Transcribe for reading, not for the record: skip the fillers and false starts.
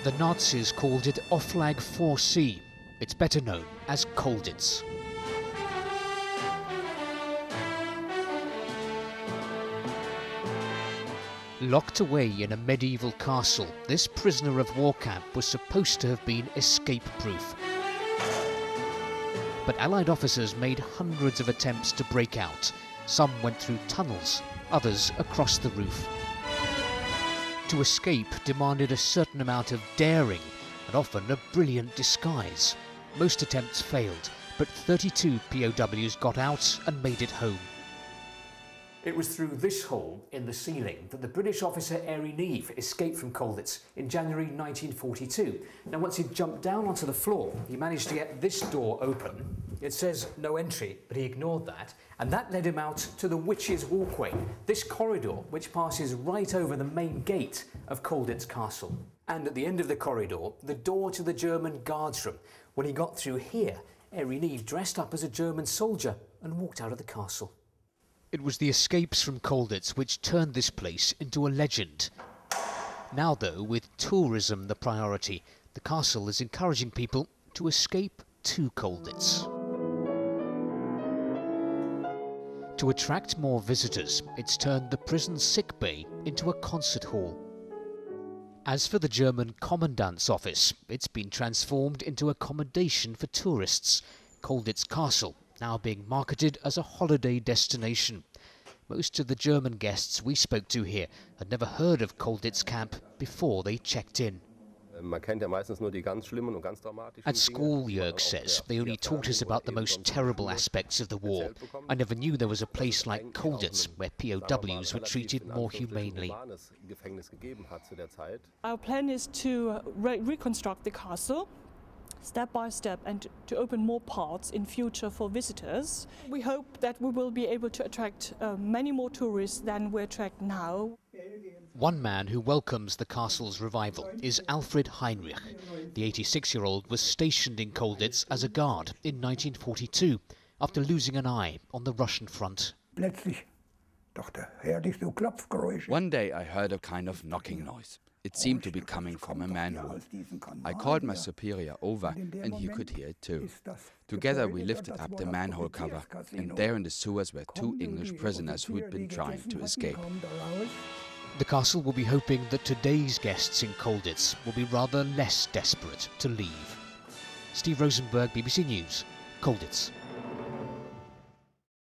The Nazis called it Oflag 4C. It's better known as Colditz. Locked away in a medieval castle, this prisoner of war camp was supposed to have been escape-proof. But Allied officers made hundreds of attempts to break out. Some went through tunnels, others across the roof. To escape demanded a certain amount of daring and often a brilliant disguise. Most attempts failed, but 32 POWs got out and made it home. It was through this hole in the ceiling that the British officer Harry Neve escaped from Colditz in January 1942. Now, once he'd jumped down onto the floor, he managed to get this door open. It says no entry, but he ignored that, and that led him out to the Witch's Walkway, this corridor which passes right over the main gate of Colditz Castle. And at the end of the corridor, the door to the German guards room. When he got through here, Harry Neve dressed up as a German soldier and walked out of the castle. It was the escapes from Colditz which turned this place into a legend. Now, though, with tourism the priority, the castle is encouraging people to escape to Colditz. To attract more visitors, it's turned the prison sick bay into a concert hall. As for the German commandant's office, it's been transformed into accommodation for tourists. Colditz Castle now being marketed as a holiday destination. Most of the German guests we spoke to here had never heard of Colditz camp before they checked in. At school, Jörg says, they only taught us about the most terrible aspects of the war. I never knew there was a place like Colditz where POWs were treated more humanely. Our plan is to reconstruct the castle step by step and to open more parts in future for visitors. We hope that we will be able to attract many more tourists than we attract now. One man who welcomes the castle's revival is Alfred Heinrich. The 86-year-old was stationed in Colditz as a guard in 1942 after losing an eye on the Russian front. One day I heard a kind of knocking noise. It seemed to be coming from a manhole. I called my superior over and he could hear it too. Together we lifted up the manhole cover, and there in the sewers were 2 English prisoners who'd been trying to escape. The castle will be hoping that today's guests in Colditz will be rather less desperate to leave. Steve Rosenberg, BBC News, Colditz.